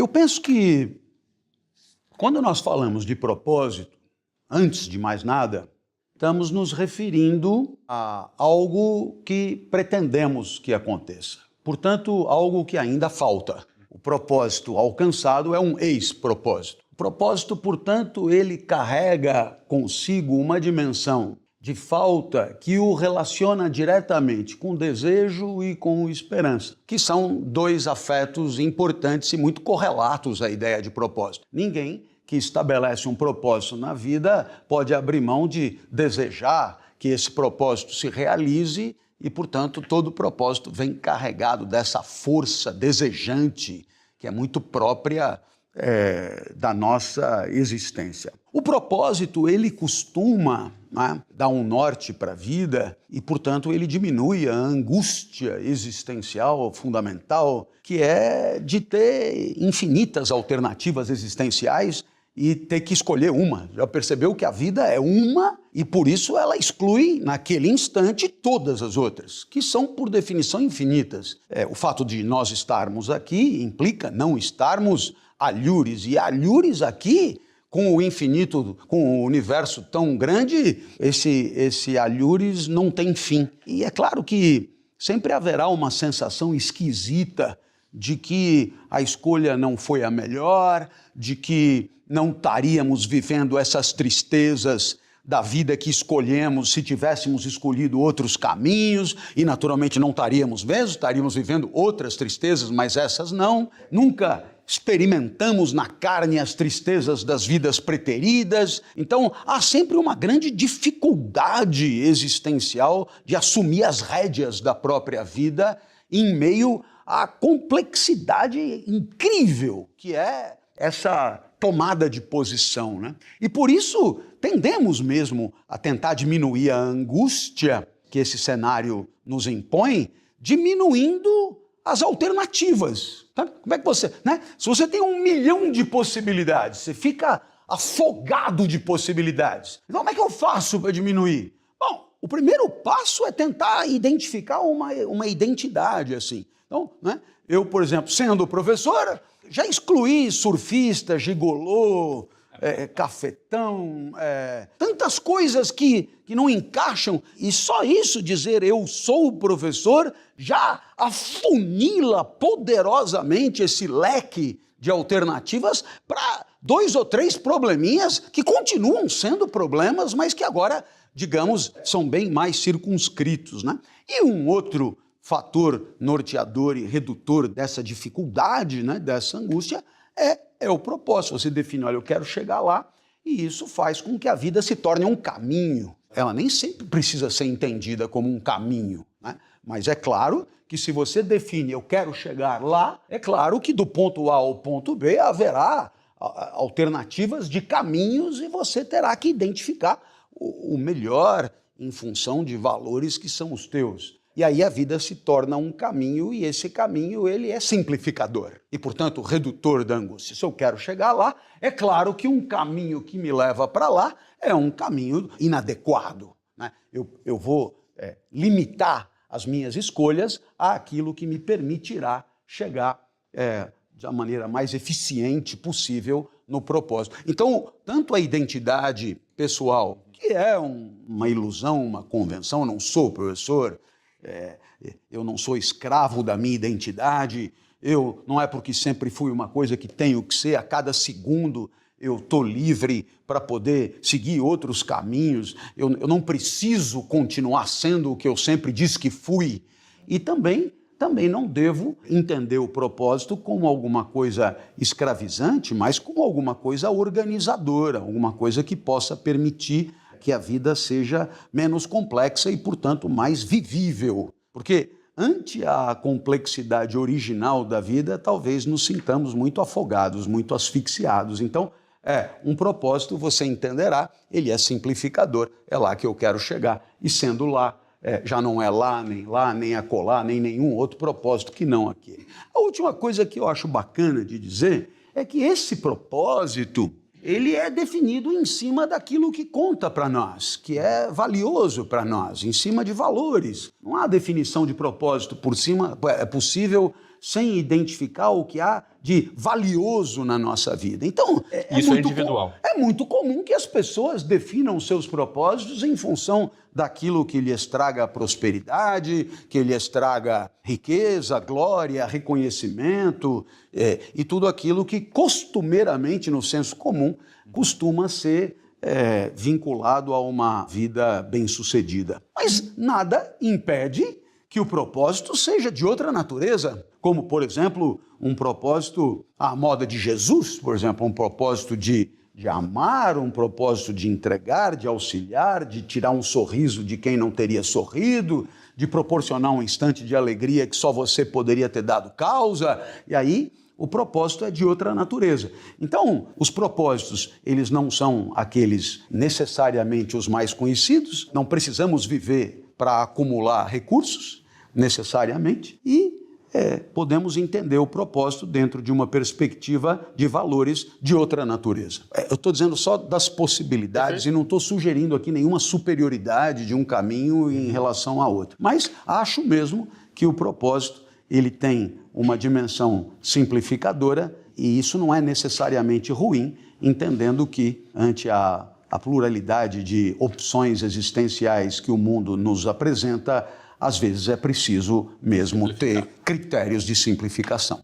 Eu penso que quando nós falamos de propósito, antes de mais nada, estamos nos referindo a algo que pretendemos que aconteça. Portanto, algo que ainda falta. O propósito alcançado é um ex-propósito. O propósito, portanto, ele carrega consigo uma dimensão de falta que o relaciona diretamente com desejo e com esperança, que são dois afetos importantes e muito correlatos à ideia de propósito. Ninguém que estabelece um propósito na vida pode abrir mão de desejar que esse propósito se realize e, portanto, todo propósito vem carregado dessa força desejante que é muito própria da nossa existência. O propósito, ele costuma dar um norte para a vida e, portanto, ele diminui a angústia existencial fundamental, que é de ter infinitas alternativas existenciais e ter que escolher uma. Já percebeu que a vida é uma e, por isso, ela exclui, naquele instante, todas as outras, que são, por definição, infinitas. O fato de nós estarmos aqui implica não estarmos alhures, e alhures aqui, com o infinito, com o universo tão grande, esse alhures não tem fim. E é claro que sempre haverá uma sensação esquisita de que a escolha não foi a melhor, de que não estaríamos vivendo essas tristezas da vida que escolhemos se tivéssemos escolhido outros caminhos, e naturalmente não estaríamos mesmo, estaríamos vivendo outras tristezas, mas essas não. Nunca experimentamos na carne as tristezas das vidas preteridas. Então, há sempre uma grande dificuldade existencial de assumir as rédeas da própria vida em meio à complexidade incrível que é essa tomada de posição, né? E por isso tendemos mesmo a tentar diminuir a angústia que esse cenário nos impõe, diminuindo as alternativas. Tá? Como é que você, né? Se você tem 1 milhão de possibilidades, você fica afogado de possibilidades. Então, como é que eu faço para diminuir? Bom, o primeiro passo é tentar identificar uma identidade, assim. Então, né? Eu, por exemplo, sendo professor, já excluí surfista, gigolô, cafetão, tantas coisas que não encaixam, e só isso, dizer eu sou o professor, já afunila poderosamente esse leque de alternativas para 2 ou 3 probleminhas que continuam sendo problemas, mas que agora, digamos, são bem mais circunscritos, né? E um outro fator norteador e redutor dessa dificuldade, né, dessa angústia, é o propósito. Você define, olha, eu quero chegar lá, e isso faz com que a vida se torne um caminho. Ela nem sempre precisa ser entendida como um caminho, né? Mas é claro que se você define, eu quero chegar lá, é claro que do ponto A ao ponto B haverá alternativas de caminhos e você terá que identificar o melhor em função de valores que são os teus. E aí a vida se torna um caminho, e esse caminho ele é simplificador e, portanto, redutor da angústia. Se eu quero chegar lá, é claro que um caminho que me leva para lá é um caminho inadequado, né? Eu vou limitar as minhas escolhas àquilo que me permitirá chegar da maneira mais eficiente possível no propósito. Então, tanto a identidade pessoal, que é uma ilusão, uma convenção, eu não sou professor, eu não sou escravo da minha identidade, não é porque sempre fui uma coisa que tenho que ser, a cada segundo eu estou livre para poder seguir outros caminhos, eu não preciso continuar sendo o que eu sempre disse que fui. E também não devo entender o propósito como alguma coisa escravizante, mas como alguma coisa organizadora, alguma coisa que possa permitir que a vida seja menos complexa e, portanto, mais vivível. Porque, ante a complexidade original da vida, talvez nos sintamos muito afogados, muito asfixiados. Então, um propósito, você entenderá, ele é simplificador. É lá que eu quero chegar. E sendo lá, já não é lá, nem acolá, nem nenhum outro propósito que não aquele. A última coisa que eu acho bacana de dizer é que esse propósito, ele é definido em cima daquilo que conta para nós, que é valioso para nós, em cima de valores. Não há definição de propósito por cima, é possível sem identificar o que há de valioso na nossa vida. Então, isso é individual. É muito comum que as pessoas definam seus propósitos em função daquilo que lhes traga prosperidade, que lhes traga riqueza, glória, reconhecimento e tudo aquilo que costumeiramente, no senso comum, costuma ser vinculado a uma vida bem-sucedida. Mas nada impede que o propósito seja de outra natureza, como, por exemplo, um propósito à moda de Jesus, por exemplo, um propósito de amar, um propósito de entregar, de auxiliar, de tirar um sorriso de quem não teria sorrido, de proporcionar um instante de alegria que só você poderia ter dado causa, e aí o propósito é de outra natureza. Então, os propósitos, eles não são aqueles necessariamente os mais conhecidos, não precisamos viver para acumular recursos, necessariamente, e podemos entender o propósito dentro de uma perspectiva de valores de outra natureza. Eu estou dizendo só das possibilidades e não estou sugerindo aqui nenhuma superioridade de um caminho em relação a outro. Mas acho mesmo que o propósito ele tem uma dimensão simplificadora e isso não é necessariamente ruim, entendendo que ante a pluralidade de opções existenciais que o mundo nos apresenta, às vezes é preciso mesmo ter critérios de simplificação.